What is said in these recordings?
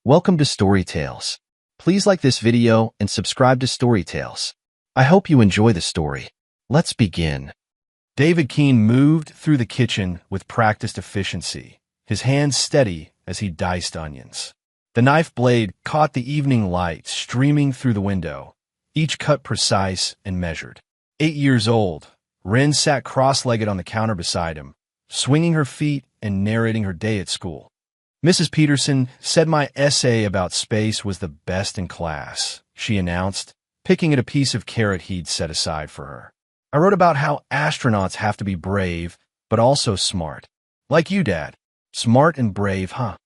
Welcome to Story Tales. Please like this video and subscribe to Story Tales. I hope you enjoy the story. Let's begin. David Keene moved through the kitchen with practiced efficiency, his hands steady as he diced onions. The knife blade caught the evening light streaming through the window, each cut precise and measured. 8 years old, Wren sat cross-legged on the counter beside him, swinging her feet and narrating her day at school. Mrs. Peterson said my essay about space was the best in class, she announced, picking at a piece of carrot he'd set aside for her. I wrote about how astronauts have to be brave, but also smart. Like you, Dad. Smart and brave, huh?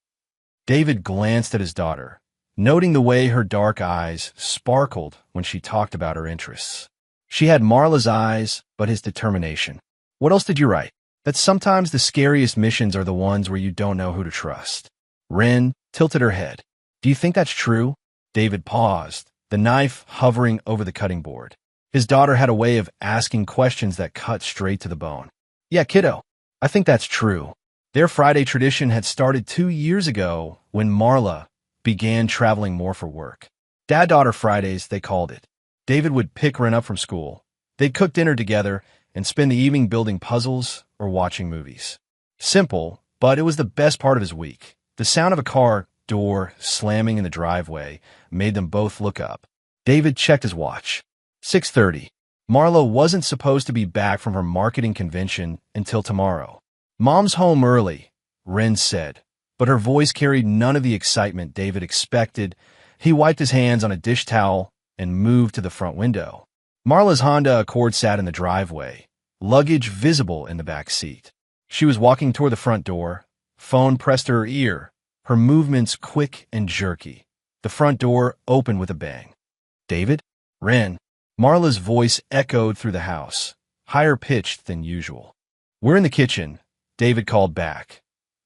David glanced at his daughter, noting the way her dark eyes sparkled when she talked about her interests. She had Marla's eyes, but his determination. What else did you write? That sometimes the scariest missions are the ones where you don't know who to trust. Wren tilted her head. Do you think that's true? David paused, the knife hovering over the cutting board. His daughter had a way of asking questions that cut straight to the bone. Yeah, kiddo, I think that's true. Their Friday tradition had started 2 years ago when Marla began traveling more for work. Dad-daughter Fridays, they called it. David would pick Wren up from school. They'd cook dinner together and spend the evening building puzzles or watching movies. Simple, but it was the best part of his week. The sound of a car door slamming in the driveway made them both look up. David checked his watch. 6:30. Marla wasn't supposed to be back from her marketing convention until tomorrow. Mom's home early, Wren said, but her voice carried none of the excitement David expected. He wiped his hands on a dish towel and moved to the front window. Marla's Honda Accord sat in the driveway, luggage visible in the back seat. She was walking toward the front door, phone pressed to her ear, her movements quick and jerky. The front door opened with a bang. David? Wren. Marla's voice echoed through the house, higher pitched than usual. We're in the kitchen, David called back.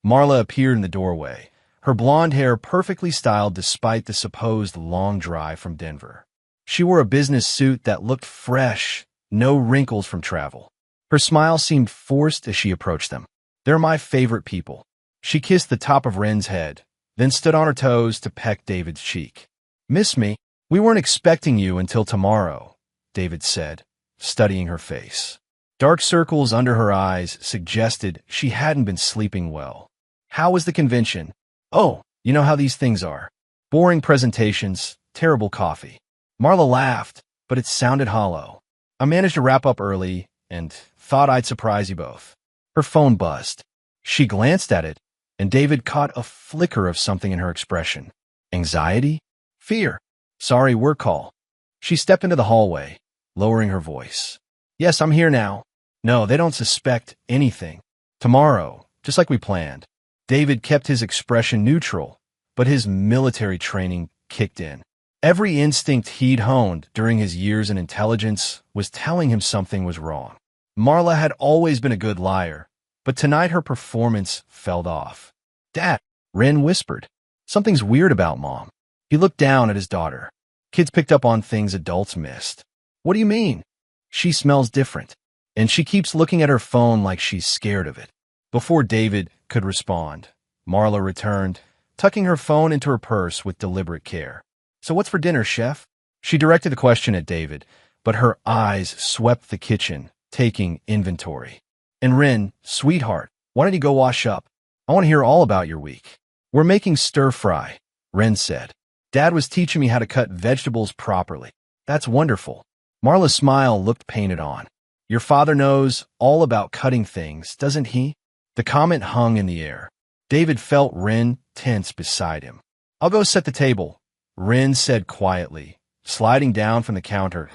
Marla appeared in the doorway, her blonde hair perfectly styled despite the supposed long drive from Denver. She wore a business suit that looked fresh, no wrinkles from travel. Her smile seemed forced as she approached them. They're my favorite people. She kissed the top of Wren's head, then stood on her toes to peck David's cheek. Miss me? We weren't expecting you until tomorrow, David said, studying her face. Dark circles under her eyes suggested she hadn't been sleeping well. How was the convention? Oh, you know how these things are. Boring presentations, terrible coffee. Marla laughed, but it sounded hollow. I managed to wrap up early and thought I'd surprise you both. Her phone buzzed. She glanced at it, and David caught a flicker of something in her expression. Anxiety? Fear? Sorry, work call. She stepped into the hallway, lowering her voice. Yes, I'm here now. No, they don't suspect anything. Tomorrow, just like we planned. David kept his expression neutral, but his military training kicked in. Every instinct he'd honed during his years in intelligence was telling him something was wrong. Marla had always been a good liar, but tonight her performance fell off. Dad, Wren whispered. Something's weird about Mom. He looked down at his daughter. Kids picked up on things adults missed. What do you mean? She smells different, and she keeps looking at her phone like she's scared of it. Before David could respond, Marla returned, tucking her phone into her purse with deliberate care. So what's for dinner, Chef? She directed the question at David, but her eyes swept the kitchen, taking inventory. And Wren, sweetheart, why don't you go wash up? I want to hear all about your week. We're making stir-fry, Wren said. Dad was teaching me how to cut vegetables properly. That's wonderful. Marla's smile looked painted on. Your father knows all about cutting things, doesn't he? The comment hung in the air. David felt Wren tense beside him. I'll go set the table, Wren said quietly, sliding down from the counter.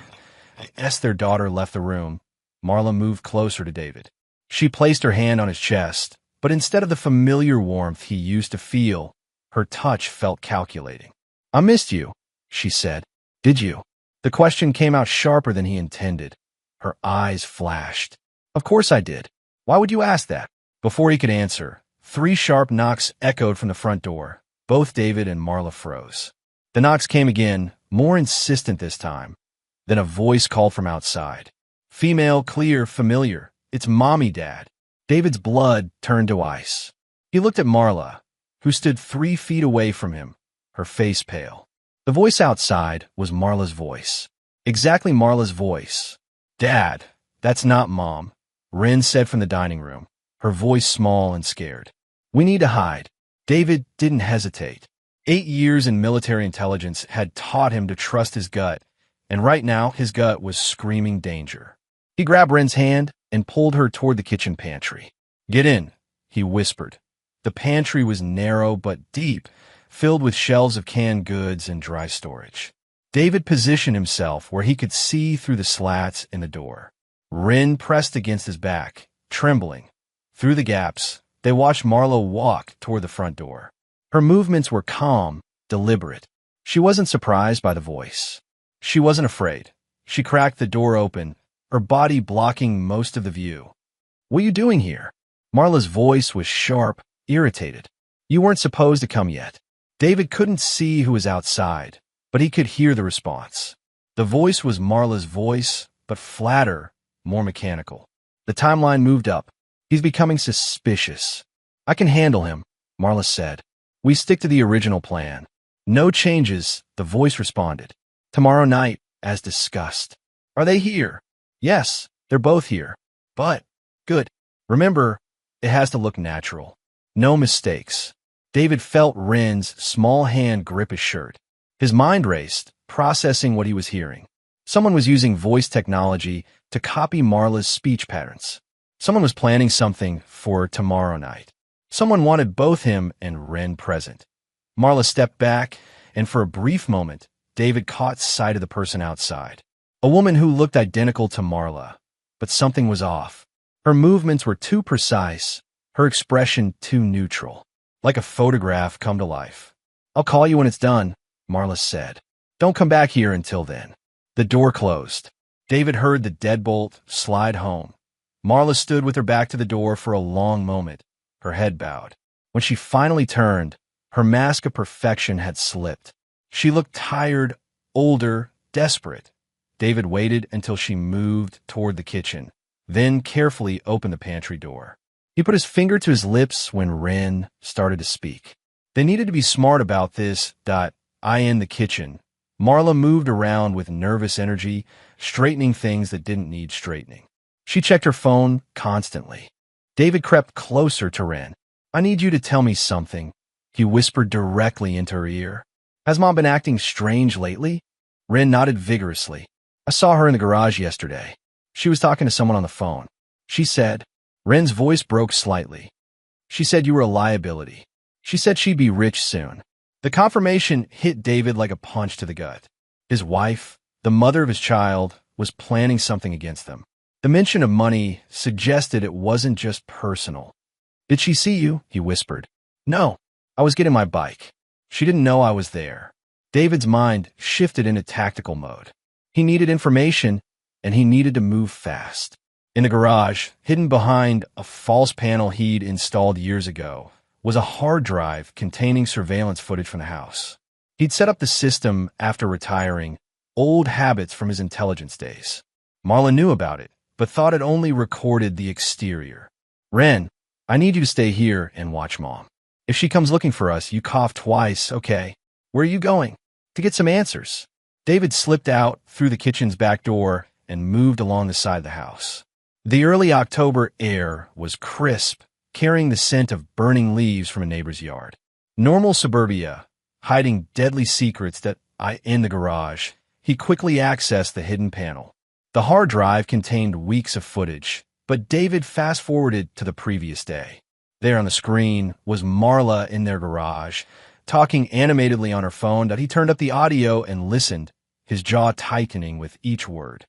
As their daughter left the room, Marla moved closer to David. She placed her hand on his chest, but instead of the familiar warmth he used to feel, her touch felt calculating. I missed you, she said. Did you? The question came out sharper than he intended. Her eyes flashed. Of course I did. Why would you ask that? Before he could answer, 3 sharp knocks echoed from the front door. Both David and Marla froze. The knocks came again, more insistent this time. Then a voice called from outside. Female, clear, familiar. It's Mommy, Dad. David's blood turned to ice. He looked at Marla, who stood 3 feet away from him, her face pale. The voice outside was Marla's voice. Exactly Marla's voice. "Dad, that's not Mom," Rin said from the dining room, her voice small and scared. "We need to hide." David didn't hesitate. 8 years in military intelligence had taught him to trust his gut, and right now his gut was screaming danger. He grabbed Rin's hand and pulled her toward the kitchen pantry. "Get in," he whispered. The pantry was narrow but deep, filled with shelves of canned goods and dry storage. David positioned himself where he could see through the slats in the door. Rin pressed against his back, trembling. Through the gaps, they watched Marla walk toward the front door. Her movements were calm, deliberate. She wasn't surprised by the voice. She wasn't afraid. She cracked the door open, her body blocking most of the view. "What are you doing here?" Marla's voice was sharp, irritated. "You weren't supposed to come yet." David couldn't see who was outside, but he could hear the response. The voice was Marla's voice, but flatter, more mechanical. The timeline moved up. "He's becoming suspicious." "I can handle him," Marla said. "We stick to the original plan." "No changes," the voice responded. "Tomorrow night, as discussed." "Are they here?" "Yes, they're both here." "But," "Good. Remember, it has to look natural. No mistakes." David felt Rin's small hand grip his shirt. His mind raced, processing what he was hearing. Someone was using voice technology to copy Marla's speech patterns. Someone was planning something for tomorrow night. Someone wanted both him and Rin present. Marla stepped back, and for a brief moment, David caught sight of the person outside. A woman who looked identical to Marla, but something was off. Her movements were too precise, her expression too neutral, like a photograph come to life. "I'll call you when it's done," Marla said. "Don't come back here until then." The door closed. David heard the deadbolt slide home. Marla stood with her back to the door for a long moment, her head bowed. When she finally turned, her mask of perfection had slipped. She looked tired, older, desperate. David waited until she moved toward the kitchen, then carefully opened the pantry door. He put his finger to his lips when Rin started to speak. "They needed to be smart about this. I in the kitchen." Marla moved around with nervous energy, straightening things that didn't need straightening. She checked her phone constantly. David crept closer to Rin. "I need you to tell me something," he whispered directly into her ear. "Has Mom been acting strange lately?" Rin nodded vigorously. "I saw her in the garage yesterday. She was talking to someone on the phone. She said," Rin's voice broke slightly. "She said you were a liability. She said she'd be rich soon." The confirmation hit David like a punch to the gut. His wife, the mother of his child, was planning something against them. The mention of money suggested it wasn't just personal. "Did she see you?" he whispered. "No, I was getting my bike. She didn't know I was there." David's mind shifted into tactical mode. He needed information, and he needed to move fast. In the garage, hidden behind a false panel he'd installed years ago, was a hard drive containing surveillance footage from the house. He'd set up the system after retiring, old habits from his intelligence days. Marla knew about it, but thought it only recorded the exterior. "Ren, I need you to stay here and watch Mom. If she comes looking for us, you cough twice, okay? Where are you going?" "To get some answers." David slipped out through the kitchen's back door and moved along the side of the house. The early October air was crisp, carrying the scent of burning leaves from a neighbor's yard. Normal suburbia, hiding deadly secrets that in the garage, he quickly accessed the hidden panel. The hard drive contained weeks of footage, but David fast-forwarded to the previous day. There on the screen was Marla in their garage, talking animatedly on her phone that he turned up the audio and listened, his jaw tightening with each word.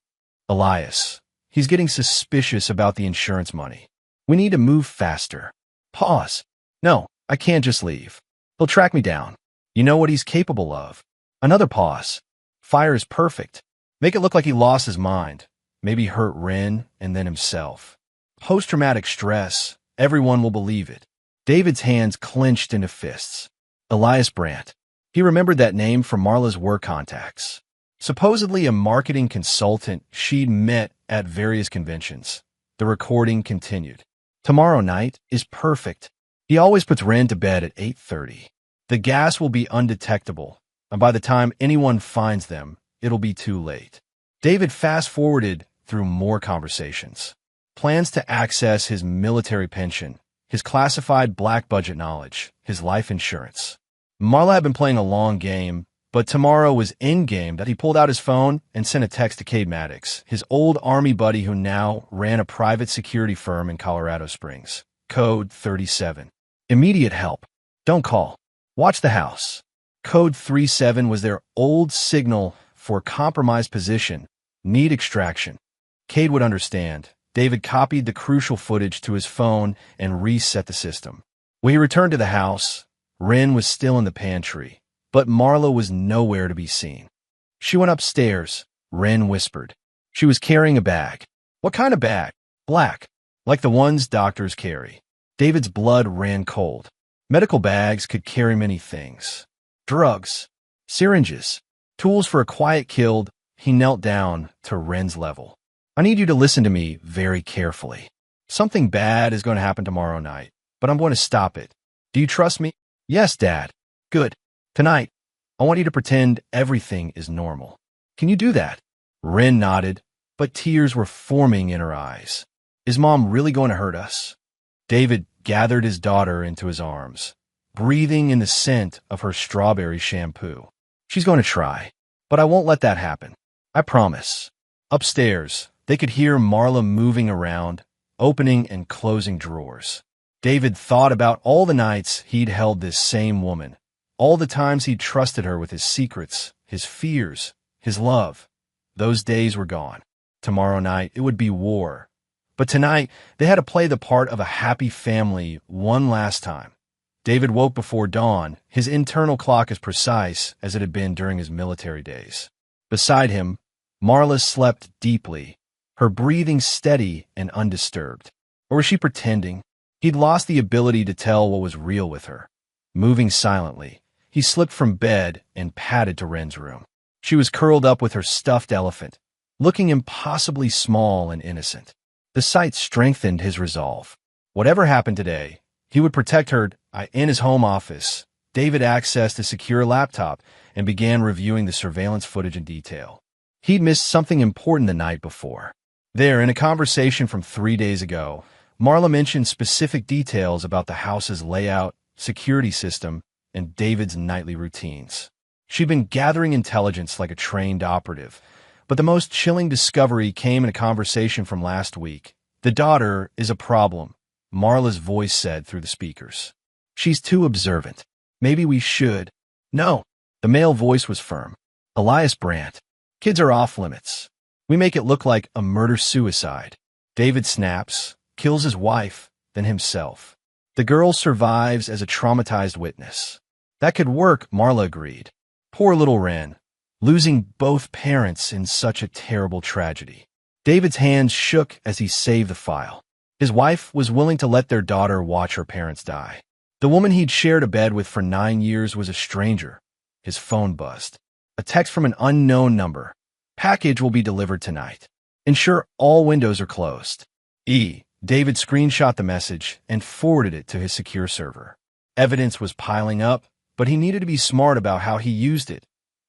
"Elias, he's getting suspicious about the insurance money. We need to move faster." Pause. "No, I can't just leave. He'll track me down. You know what he's capable of." Another pause. "Fire is perfect. Make it look like he lost his mind. Maybe hurt Rin and then himself. Post-traumatic stress. Everyone will believe it." David's hands clenched into fists. Elias Brandt. He remembered that name from Marla's work contacts. Supposedly a marketing consultant she'd met at various conventions. The recording continued. "Tomorrow night is perfect. He always puts Ren to bed at 8:30. The gas will be undetectable, and by the time anyone finds them, it'll be too late. David fast-forwarded through more conversations. Plans to access his military pension, his classified black budget knowledge, his life insurance. Marla had been playing a long game, but tomorrow was in-game that he pulled out his phone and sent a text to Cade Maddox, his old Army buddy who now ran a private security firm in Colorado Springs. Code 37. Immediate help. Don't call. Watch the house. Code 37 was their old signal for compromised position. Need extraction. Cade would understand. David copied the crucial footage to his phone and reset the system. When he returned to the house, Ren was still in the pantry, but Marla was nowhere to be seen. She went upstairs, Ren whispered. She was carrying a bag. What kind of bag? Black, like the ones doctors carry. David's blood ran cold. Medical bags could carry many things. Drugs, syringes, tools for a quiet kill. He knelt down to Ren's level. I need you to listen to me very carefully. Something bad is going to happen tomorrow night, but I'm going to stop it. Do you trust me? Yes, Dad. Good. Tonight, I want you to pretend everything is normal. Can you do that? Ren nodded, but tears were forming in her eyes. Is Mom really going to hurt us? David gathered his daughter into his arms, breathing in the scent of her strawberry shampoo. She's going to try, but I won't let that happen. I promise. Upstairs, they could hear Marla moving around, opening and closing drawers. David thought about all the nights he'd held this same woman, all the times he'd trusted her with his secrets, his fears, his love. Those days were gone. Tomorrow night, it would be war. But tonight, they had to play the part of a happy family one last time. David woke before dawn, his internal clock as precise as it had been during his military days. Beside him, Marla slept deeply, her breathing steady and undisturbed. Or was she pretending? He'd lost the ability to tell what was real with her. Moving silently, he slipped from bed and padded to Ren's room. She was curled up with her stuffed elephant, looking impossibly small and innocent. The sight strengthened his resolve. Whatever happened today, he would protect her. In his home office, David accessed a secure laptop and began reviewing the surveillance footage in detail. He'd missed something important the night before. There, in a conversation from 3 days ago, Marla mentioned specific details about the house's layout, security system, and David's nightly routines. She'd been gathering intelligence like a trained operative, but the most chilling discovery came in a conversation from last week. The daughter is a problem, Marla's voice said through the speakers. She's too observant. Maybe we should. No. The male voice was firm. Elias Brandt. Kids are off limits. We make it look like a murder-suicide. David snaps, kills his wife, then himself. The girl survives as a traumatized witness. That could work, Marla agreed. Poor little Ren, losing both parents in such a terrible tragedy. David's hands shook as he saved the file. His wife was willing to let their daughter watch her parents die. The woman he'd shared a bed with for 9 years was a stranger. His phone buzzed. A text from an unknown number. Package will be delivered tonight. Ensure all windows are closed. David screenshot the message and forwarded it to his secure server. Evidence was piling up, but he needed to be smart about how he used it.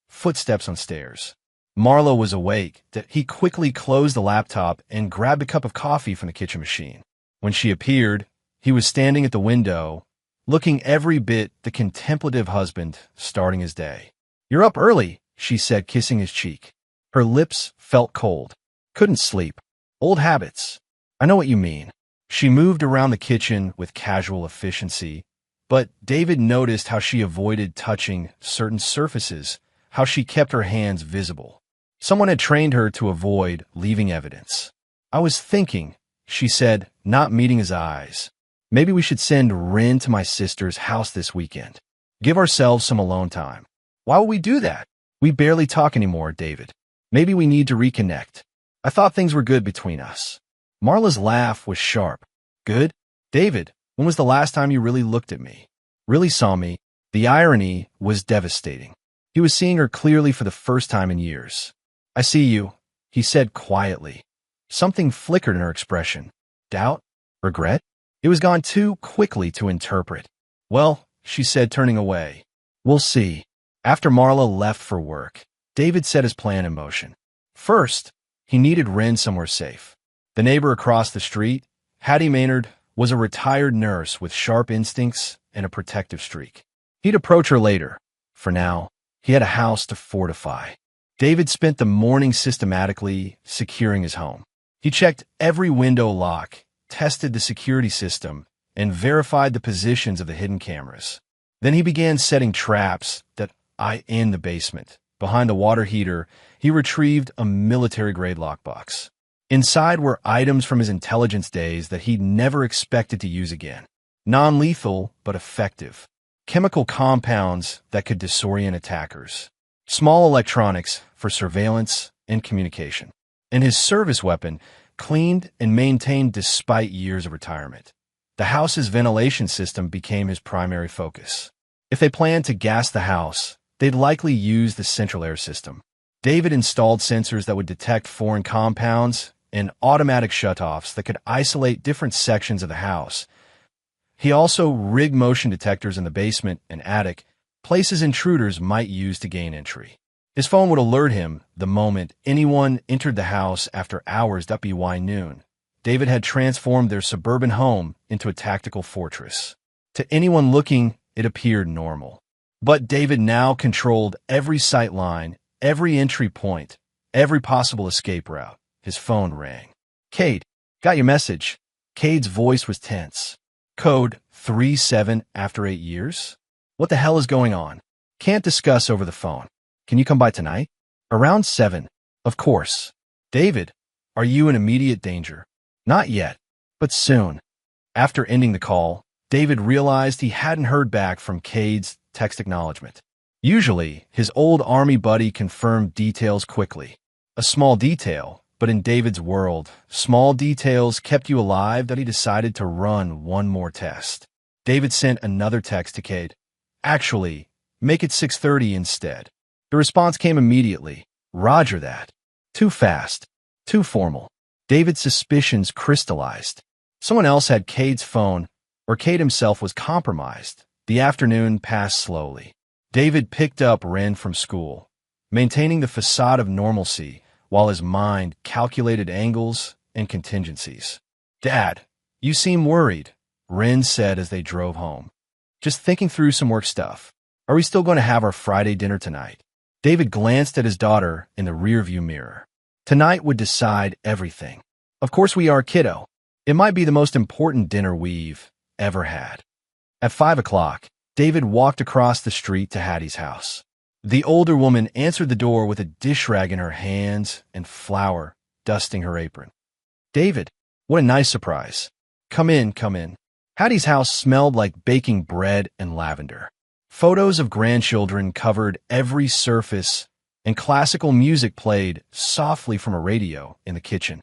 Footsteps on stairs. Marla was awake. He quickly closed the laptop and grabbed a cup of coffee from the kitchen machine. When she appeared, he was standing at the window, looking every bit the contemplative husband starting his day. You're up early, she said, kissing his cheek. Her lips felt cold. Couldn't sleep. Old habits. I know what you mean. She moved around the kitchen with casual efficiency, but David noticed how she avoided touching certain surfaces, how she kept her hands visible. Someone had trained her to avoid leaving evidence. I was thinking, she said, not meeting his eyes. Maybe we should send Ren to my sister's house this weekend. Give ourselves some alone time. Why would we do that? We barely talk anymore, David. Maybe we need to reconnect. I thought things were good between us. Marla's laugh was sharp. Good? David, when was the last time you really looked at me? Really saw me? The irony was devastating. He was seeing her clearly for the first time in years. I see you, he said quietly. Something flickered in her expression. Doubt? Regret? It was gone too quickly to interpret. Well, she said, turning away. We'll see. After Marla left for work, David set his plan in motion. First, he needed Wren somewhere safe. The neighbor across the street, Hattie Maynard, was a retired nurse with sharp instincts and a protective streak. He'd approach her later. For now, he had a house to fortify. David spent the morning systematically securing his home. He checked every window lock, tested the security system, and verified the positions of the hidden cameras. Then he began setting traps in the basement. Behind a water heater, he retrieved a military-grade lockbox. Inside were items from his intelligence days that he'd never expected to use again. Non-lethal, but effective. Chemical compounds that could disorient attackers. Small electronics for surveillance and communication. And his service weapon, cleaned and maintained despite years of retirement. The house's ventilation system became his primary focus. If they planned to gas the house, they'd likely use the central air system. David installed sensors that would detect foreign compounds and automatic shutoffs that could isolate different sections of the house. He also rigged motion detectors in the basement and attic, places intruders might use to gain entry. His phone would alert him the moment anyone entered the house after hours by noon. David had transformed their suburban home into a tactical fortress. To anyone looking, it appeared normal. But David now controlled every sight line, every entry point, every possible escape route. His phone rang. "Cade, got your message." Cade's voice was tense. "Code 37 after 8 years? What the hell is going on? Can't discuss over the phone. Can you come by tonight? Around 7. Of course. David, are you in immediate danger? Not yet, but soon." After ending the call, David realized he hadn't heard back from Cade's text acknowledgement. Usually, his old army buddy confirmed details quickly. A small detail, but in David's world, small details kept you alive that he decided to run one more test. David sent another text to Cade. "Actually, make it 6:30 instead." The response came immediately. "Roger that." Too fast. Too formal. David's suspicions crystallized. Someone else had Cade's phone, or Cade himself was compromised. The afternoon passed slowly. David picked up Wren from school, maintaining the facade of normalcy while his mind calculated angles and contingencies. "Dad, you seem worried," Wren said as they drove home. "Just thinking through some work stuff. Are we still going to have our Friday dinner tonight?" David glanced at his daughter in the rearview mirror. Tonight would decide everything. "Of course we are, kiddo. It might be the most important dinner we've ever had." At 5 o'clock, David walked across the street to Hattie's house. The older woman answered the door with a dish rag in her hands and flour dusting her apron. "David, what a nice surprise. Come in, come in." Hattie's house smelled like baking bread and lavender. Photos of grandchildren covered every surface, and classical music played softly from a radio in the kitchen.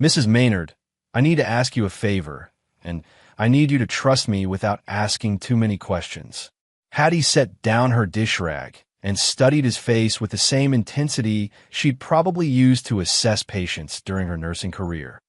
"Mrs. Maynard, I need to ask you a favor, and I need you to trust me without asking too many questions." Hattie set down her dish rag and studied his face with the same intensity she'd probably used to assess patients during her nursing career.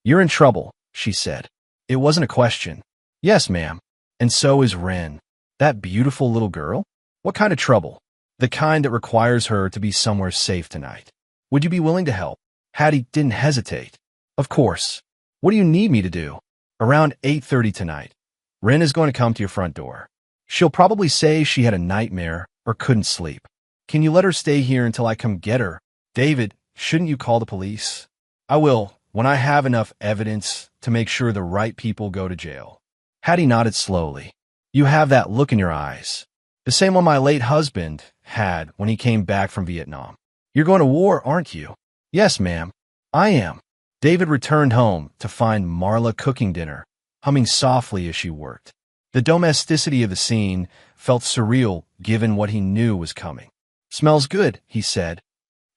"You're in trouble," she said. It wasn't a question. "Yes, ma'am. And so is Wren. That beautiful little girl? What kind of trouble?" "The kind that requires her to be somewhere safe tonight. Would you be willing to help?" Hattie didn't hesitate. "Of course. What do you need me to do?" "Around 8:30 tonight. Wren is going to come to your front door. She'll probably say she had a nightmare or couldn't sleep. Can you let her stay here until I come get her?" "David, shouldn't you call the police?" "I will, when I have enough evidence to make sure the right people go to jail." Hattie nodded slowly. "You have that look in your eyes. The same one my late husband had when he came back from Vietnam. You're going to war, aren't you?" "Yes, ma'am. I am." David returned home to find Marla cooking dinner, humming softly as she worked. The domesticity of the scene felt surreal given what he knew was coming. "Smells good," he said.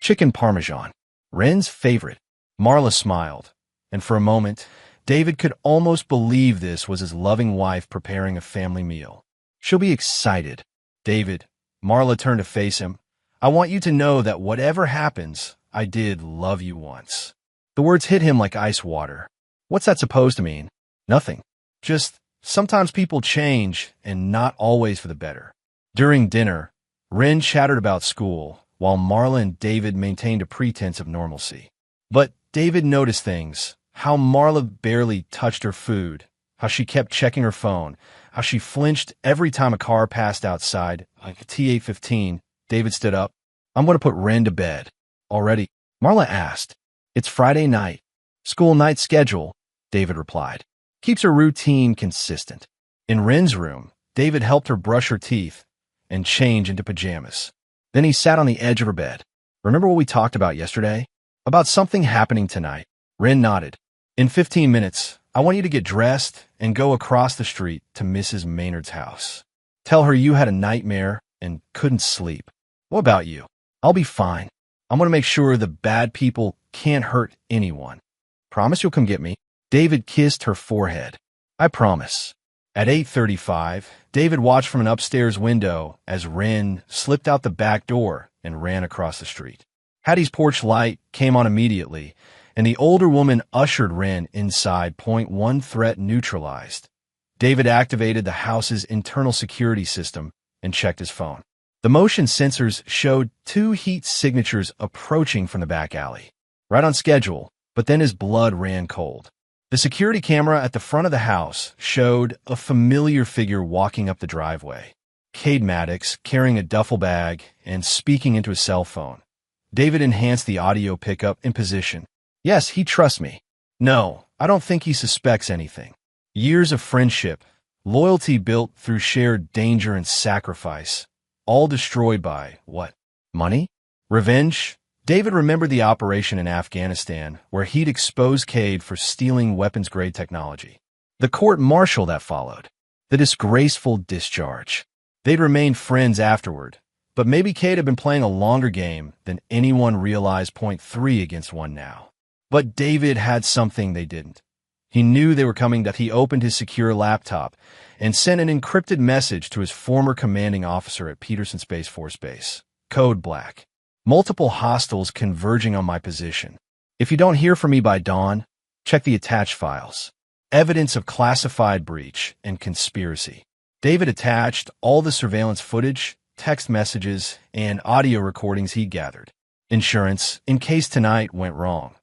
"Chicken parmesan. Wren's favorite." Marla smiled, and for a moment, David could almost believe this was his loving wife preparing a family meal. "She'll be excited." "David," Marla turned to face him, "I want you to know that whatever happens, I did love you once." The words hit him like ice water. What's that supposed to mean? Nothing. Just, sometimes people change, and not always for the better. During dinner, Ren chattered about school, while Marla and David maintained a pretense of normalcy. But David noticed things: how Marla barely touched her food, how she kept checking her phone, how she flinched every time a car passed outside, like a T-815. David stood up. "I'm going to put Ren to bed." "Already?" Marla asked. "It's Friday night. School night schedule," David replied. "Keeps her routine consistent." In Ren's room, David helped her brush her teeth and change into pajamas. Then he sat on the edge of her bed. "Remember what we talked about yesterday? About something happening tonight?" Ren nodded. "In 15 minutes, I want you to get dressed and go across the street to Mrs. Maynard's house. Tell her you had a nightmare and couldn't sleep." "What about you?" "I'll be fine. I'm going to make sure the bad people can't hurt anyone." "Promise you'll come get me?" David kissed her forehead. "I promise." At 8:35, David watched from an upstairs window as Ren slipped out the back door and ran across the street. Hattie's porch light came on immediately, and the older woman ushered Ren inside. Point 1 threat neutralized. David activated the house's internal security system and checked his phone. The motion sensors showed 2 heat signatures approaching from the back alley. Right on schedule, but then his blood ran cold. The security camera at the front of the house showed a familiar figure walking up the driveway. Cade Maddox, carrying a duffel bag and speaking into his cell phone. David enhanced the audio pickup in position. "Yes, he trusts me." "No, I don't think he suspects anything." Years of friendship, loyalty built through shared danger and sacrifice, all destroyed by, what? Money? Revenge? David remembered the operation in Afghanistan where he'd exposed Cade for stealing weapons-grade technology. The court-martial that followed. The disgraceful discharge. They'd remained friends afterward, but maybe Cade had been playing a longer game than anyone realized. Point 3 against 1 now. But David had something they didn't. He knew they were coming. That he opened his secure laptop and sent an encrypted message to his former commanding officer at Peterson Space Force Base. Code Black. "Multiple hostiles converging on my position. If you don't hear from me by dawn, check the attached files. Evidence of classified breach and conspiracy." David attached all the surveillance footage, text messages, and audio recordings he'd gathered. Insurance, in case tonight went wrong.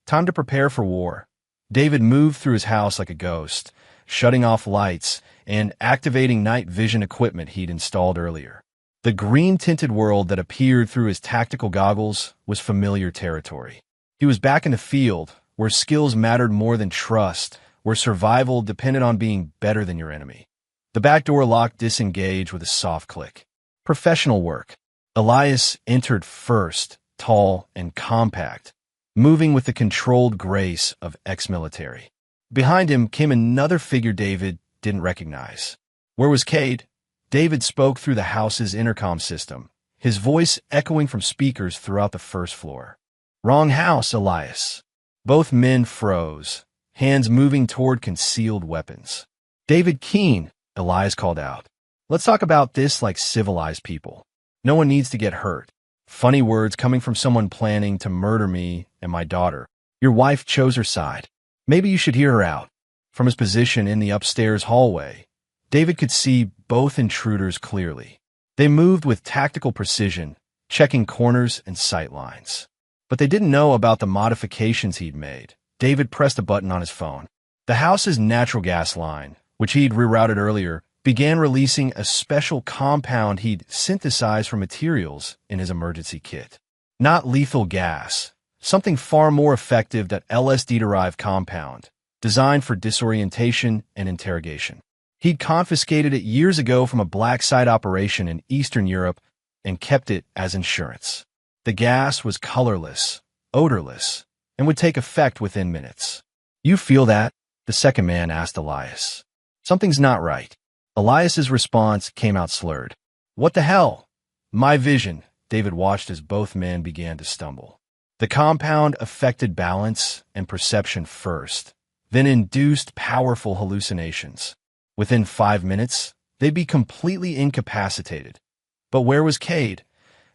Time to prepare for war. David moved through his house like a ghost, shutting off lights and activating night vision equipment he'd installed earlier. The green-tinted world that appeared through his tactical goggles was familiar territory. He was back in the field, where skills mattered more than trust, where survival depended on being better than your enemy. The back door lock disengaged with a soft click. Professional work. Elias entered first, tall and compact, moving with the controlled grace of ex-military. Behind him came another figure David didn't recognize. Where was Cade? David spoke through the house's intercom system, his voice echoing from speakers throughout the first floor. "Wrong house, Elias." Both men froze, hands moving toward concealed weapons. "David Keene," Elias called out. "Let's talk about this like civilized people. No one needs to get hurt." Funny words coming from someone planning to murder me and my daughter. "Your wife chose her side. Maybe you should hear her out." From his position in the upstairs hallway, David could see both intruders clearly. They moved with tactical precision, checking corners and sight lines. But they didn't know about the modifications he'd made. David pressed a button on his phone. The house's natural gas line, which he'd rerouted earlier, began releasing a special compound he'd synthesized from materials in his emergency kit. Not lethal gas, something far more effective, that LSD-derived compound, designed for disorientation and interrogation. He'd confiscated it years ago from a black site operation in Eastern Europe and kept it as insurance. The gas was colorless, odorless, and would take effect within minutes. "You feel that?" the second man asked Elias. "Something's not right." Elias's response came out slurred. "What the hell?" "My vision." David watched as both men began to stumble. The compound affected balance and perception first, then induced powerful hallucinations. Within 5 minutes, they'd be completely incapacitated. But where was Cade?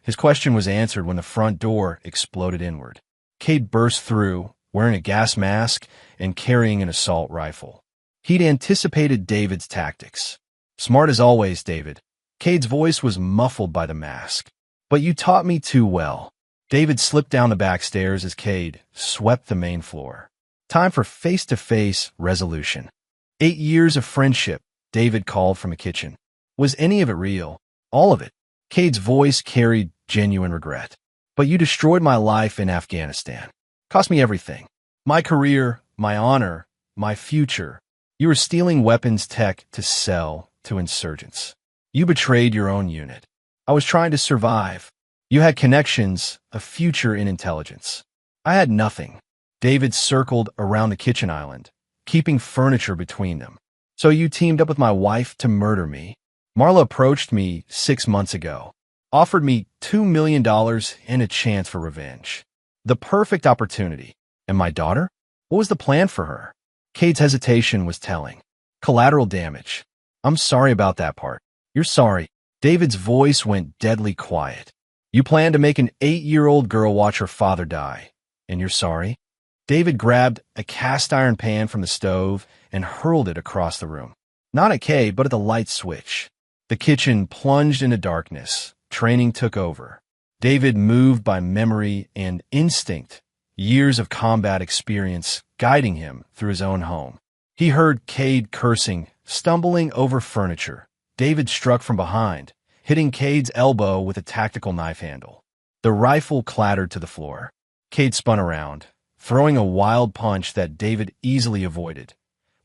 His question was answered when the front door exploded inward. Cade burst through, wearing a gas mask and carrying an assault rifle. He'd anticipated David's tactics. "Smart as always, David." Cade's voice was muffled by the mask. But you taught me too well. David slipped down the back stairs as Cade swept the main floor. Time for face-to-face resolution. 8 years of friendship, David called from a kitchen. Was any of it real? All of it. Cade's voice carried genuine regret. But you destroyed my life in Afghanistan. Cost me everything. My career, my honor, my future. You were stealing weapons tech to sell to insurgents. You betrayed your own unit. I was trying to survive. You had connections, a future in intelligence. I had nothing. David circled around the kitchen island, keeping furniture between them. So you teamed up with my wife to murder me. Marla approached me 6 months ago, offered me $2 million and a chance for revenge. The perfect opportunity. And my daughter? What was the plan for her? Cade's hesitation was telling. Collateral damage. I'm sorry about that part. You're sorry. David's voice went deadly quiet. You planned to make an 8-year-old girl watch her father die. And you're sorry? David grabbed a cast-iron pan from the stove and hurled it across the room. Not at Cade, but at the light switch. The kitchen plunged into darkness. Training took over. David moved by memory and instinct, years of combat experience guiding him through his own home. He heard Cade cursing, stumbling over furniture. David struck from behind, hitting Cade's elbow with a tactical knife handle. The rifle clattered to the floor. Cade spun around, throwing a wild punch that David easily avoided.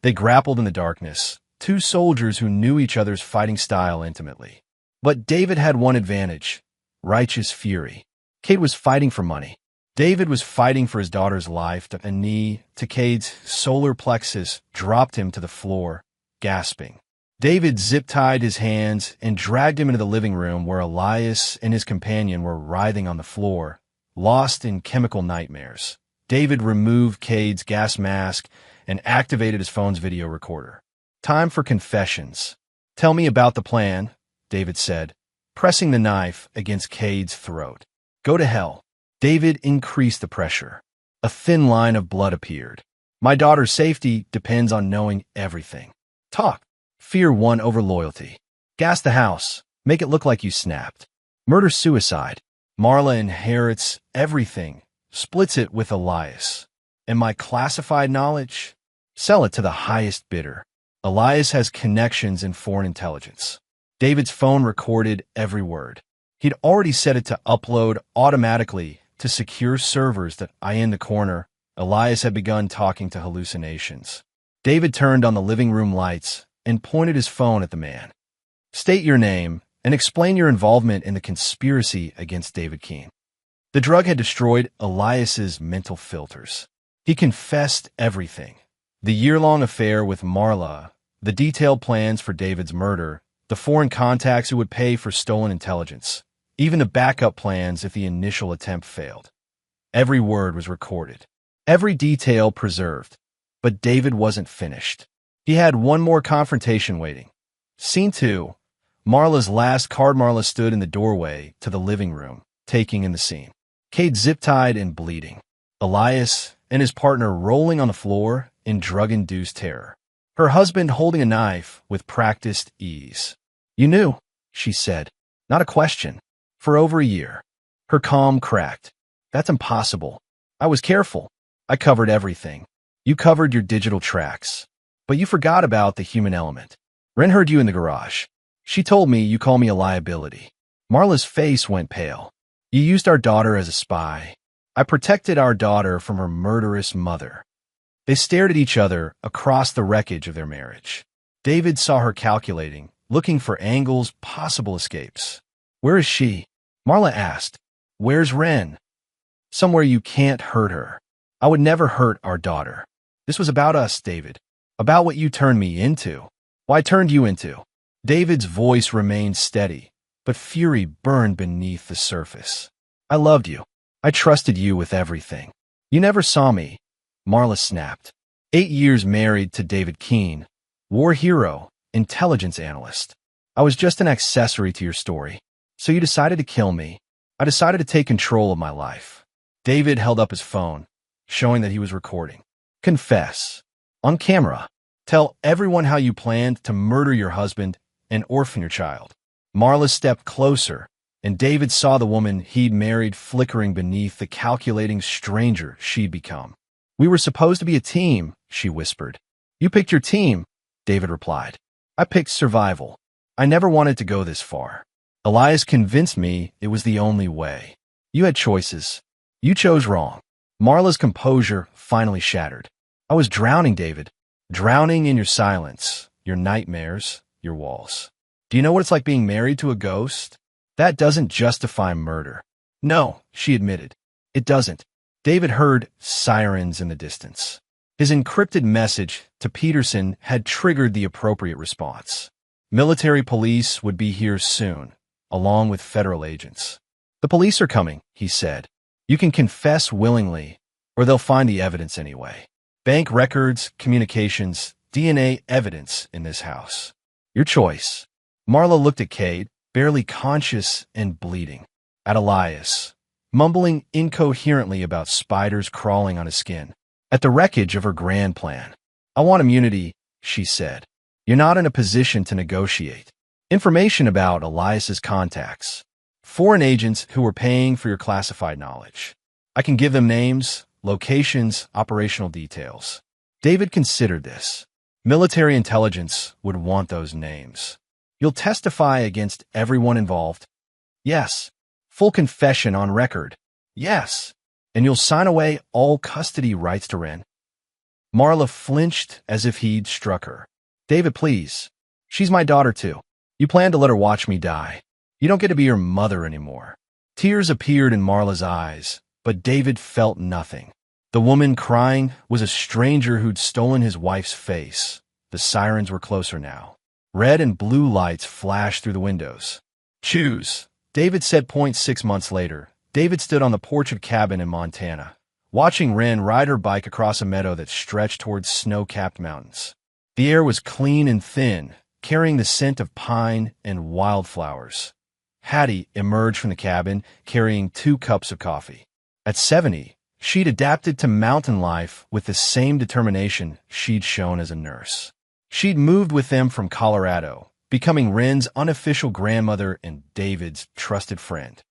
They grappled in the darkness, two soldiers who knew each other's fighting style intimately. But David had one advantage: righteous fury. Cade was fighting for money. David was fighting for his daughter's life. A knee to Cade's solar plexus dropped him to the floor, gasping. David zip-tied his hands and dragged him into the living room where Elias and his companion were writhing on the floor, lost in chemical nightmares. David removed Cade's gas mask and activated his phone's video recorder. Time for confessions. Tell me about the plan, David said, pressing the knife against Cade's throat. Go to hell. David increased the pressure. A thin line of blood appeared. My daughter's safety depends on knowing everything. Talk. Fear won over loyalty. Gas the house. Make it look like you snapped. Murder-suicide. Marla inherits everything, splits it with Elias. And my classified knowledge? Sell it to the highest bidder. Elias has connections in foreign intelligence. David's phone recorded every word. He'd already set it to upload automatically to secure servers that in the corner. Elias had begun talking to hallucinations. David turned on the living room lights and pointed his phone at the man. State your name and explain your involvement in the conspiracy against David Keene. The drug had destroyed Elias's mental filters. He confessed everything. The year-long affair with Marla, the detailed plans for David's murder, the foreign contacts who would pay for stolen intelligence, even the backup plans if the initial attempt failed. Every word was recorded, every detail preserved. But David wasn't finished. He had one more confrontation waiting. Scene 2. Marla's last card. Marla stood in the doorway to the living room, taking in the scene. Cade zip-tied and bleeding. Elias and his partner rolling on the floor in drug-induced terror. Her husband holding a knife with practiced ease. You knew, she said. Not a question. For over a year. Her calm cracked. That's impossible. I was careful. I covered everything. You covered your digital tracks. But you forgot about the human element. Ren heard you in the garage. She told me you call me a liability. Marla's face went pale. You used our daughter as a spy. I protected our daughter from her murderous mother. They stared at each other across the wreckage of their marriage. David saw her calculating, looking for angles, possible escapes. Where is she? Marla asked. Where's Ren? Somewhere you can't hurt her. I would never hurt our daughter. This was about us, David. About what you turned me into. Why I turned you into. David's voice remained steady, but fury burned beneath the surface. I loved you. I trusted you with everything. You never saw me. Marla snapped. 8 years married to David Keene, war hero, intelligence analyst. I was just an accessory to your story. So you decided to kill me. I decided to take control of my life. David held up his phone, showing that he was recording. Confess. On camera. Tell everyone how you planned to murder your husband and orphan your child. Marla stepped closer, and David saw the woman he'd married flickering beneath the calculating stranger she'd become. "We were supposed to be a team," she whispered. "You picked your team," David replied. "I picked survival. I never wanted to go this far. Elias convinced me it was the only way. You had choices. You chose wrong." Marla's composure finally shattered. "I was drowning, David. Drowning in your silence, your nightmares, your walls. Do you know what it's like being married to a ghost? That doesn't justify murder." "No," she admitted. "It doesn't." David heard sirens in the distance. His encrypted message to Peterson had triggered the appropriate response. Military police would be here soon, along with federal agents. "The police are coming," he said. "You can confess willingly, or they'll find the evidence anyway. Bank records, communications, DNA evidence in this house. Your choice." Marla looked at Cade, barely conscious and bleeding. At Elias, mumbling incoherently about spiders crawling on his skin. At the wreckage of her grand plan. "I want immunity," she said. "You're not in a position to negotiate. Information about Elias's contacts. Foreign agents who were paying for your classified knowledge. I can give them names, locations, operational details." David considered this. Military intelligence would want those names. "You'll testify against everyone involved?" "Yes." "Full confession on record?" "Yes." "And you'll sign away all custody rights to Ren?" Marla flinched as if he'd struck her. "David, please. She's my daughter, too. You plan to let her watch me die. You don't get to be her mother anymore." Tears appeared in Marla's eyes, but David felt nothing. The woman crying was a stranger who'd stolen his wife's face. The sirens were closer now. Red and blue lights flashed through the windows. "Choose," David said. 6 months later, David stood on the porch of a cabin in Montana, watching Ren ride her bike across a meadow that stretched towards snow-capped mountains. The air was clean and thin, carrying the scent of pine and wildflowers. Hattie emerged from the cabin, carrying 2 cups of coffee. At 70, she'd adapted to mountain life with the same determination she'd shown as a nurse. She'd moved with them from Colorado, becoming Ren's unofficial grandmother and David's trusted friend.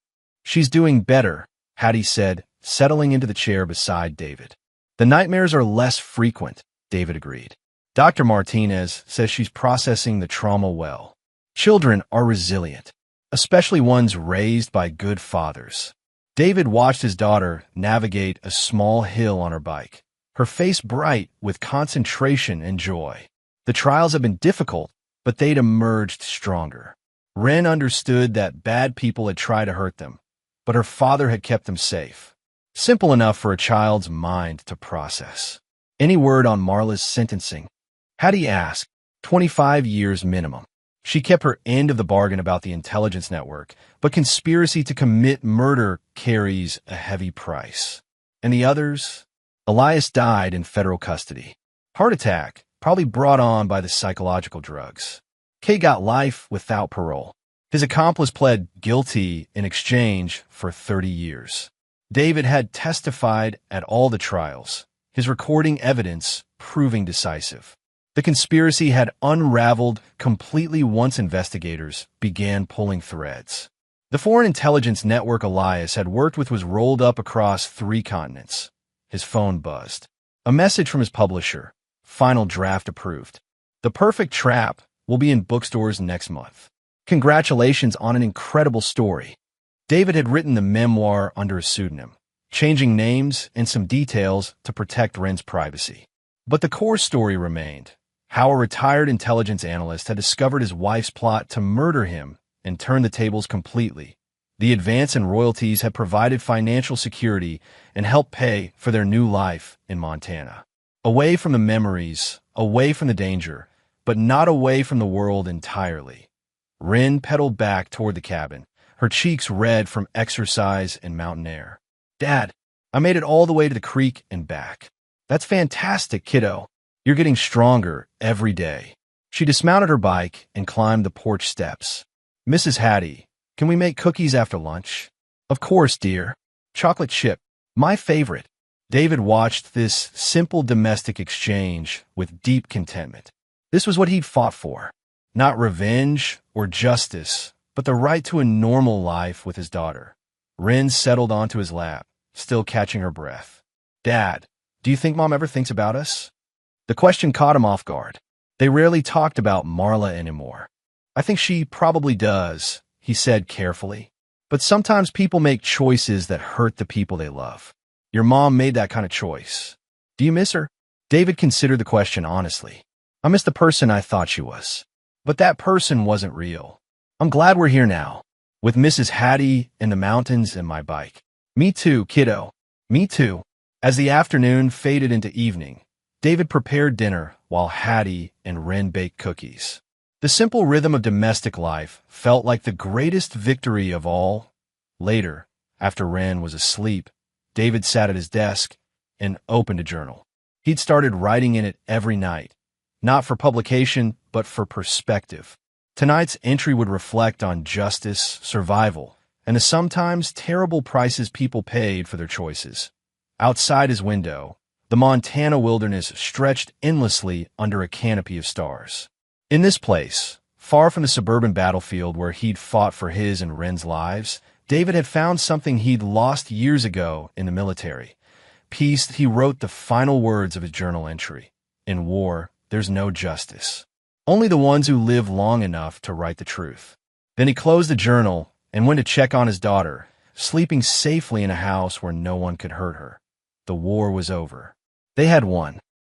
"She's doing better," Hattie said, settling into the chair beside David. "The nightmares are less frequent," David agreed. "Dr. Martinez says she's processing the trauma well. Children are resilient, especially ones raised by good fathers." David watched his daughter navigate a small hill on her bike, her face bright with concentration and joy. The trials had been difficult, but they'd emerged stronger. Ren understood that bad people had tried to hurt them, but her father had kept them safe. Simple enough for a child's mind to process. "Any word on Marla's sentencing?" Hattie asked. 25 years minimum. She kept her end of the bargain about the intelligence network, but conspiracy to commit murder carries a heavy price. "And the others?" "Elias died in federal custody. Heart attack, probably brought on by the psychological drugs. Kay got life without parole. His accomplice pled guilty in exchange for 30 years. David had testified at all the trials, his recording evidence proving decisive. The conspiracy had unraveled completely once investigators began pulling threads. The foreign intelligence network Elias had worked with was rolled up across 3 continents. His phone buzzed. A message from his publisher. Final draft approved. "The Perfect Trap" will be in bookstores next month. Congratulations on an incredible story. David had written the memoir under a pseudonym, changing names and some details to protect Ren's privacy. But the core story remained. How a retired intelligence analyst had discovered his wife's plot to murder him and turn the tables completely. The advance in royalties had provided financial security and helped pay for their new life in Montana. Away from the memories, away from the danger, but not away from the world entirely. Ren pedaled back toward the cabin, her cheeks red from exercise and mountain air. "Dad, I made it all the way to the creek and back." "That's fantastic, kiddo. You're getting stronger every day." She dismounted her bike and climbed the porch steps. "Mrs. Hattie, can we make cookies after lunch?" "Of course, dear. Chocolate chip. My favorite." David watched this simple domestic exchange with deep contentment. This was what he'd fought for. Not revenge or justice, but but the right to a normal life with his daughter. Ren settled onto his lap, still catching her breath. "Dad, do you think Mom ever thinks about us?" The question caught him off guard. They rarely talked about Marla anymore. "I think she probably does," he said carefully. "But sometimes people make choices that hurt the people they love. Your mom made that kind of choice. Do you miss her?" David considered the question honestly. "I miss the person I thought she was. But that person wasn't real. I'm glad we're here now, with Mrs. Hattie in the mountains and my bike." "Me too, kiddo. Me too." As the afternoon faded into evening, David prepared dinner while Hattie and Wren baked cookies. The simple rhythm of domestic life felt like the greatest victory of all. Later, after Wren was asleep, David sat at his desk and opened a journal. He'd started writing in it every night, not for publication, but for perspective. Tonight's entry would reflect on justice, survival, and the sometimes terrible prices people paid for their choices. Outside his window, the Montana wilderness stretched endlessly under a canopy of stars. In this place, far from the suburban battlefield where he'd fought for his and Wren's lives, David had found something he'd lost years ago in the military. Peace, he wrote the final words of his journal entry. "In war, there's no justice. Only the ones who live long enough to write the truth." Then he closed the journal and went to check on his daughter, sleeping safely in a house where no one could hurt her. The war was over. They had won.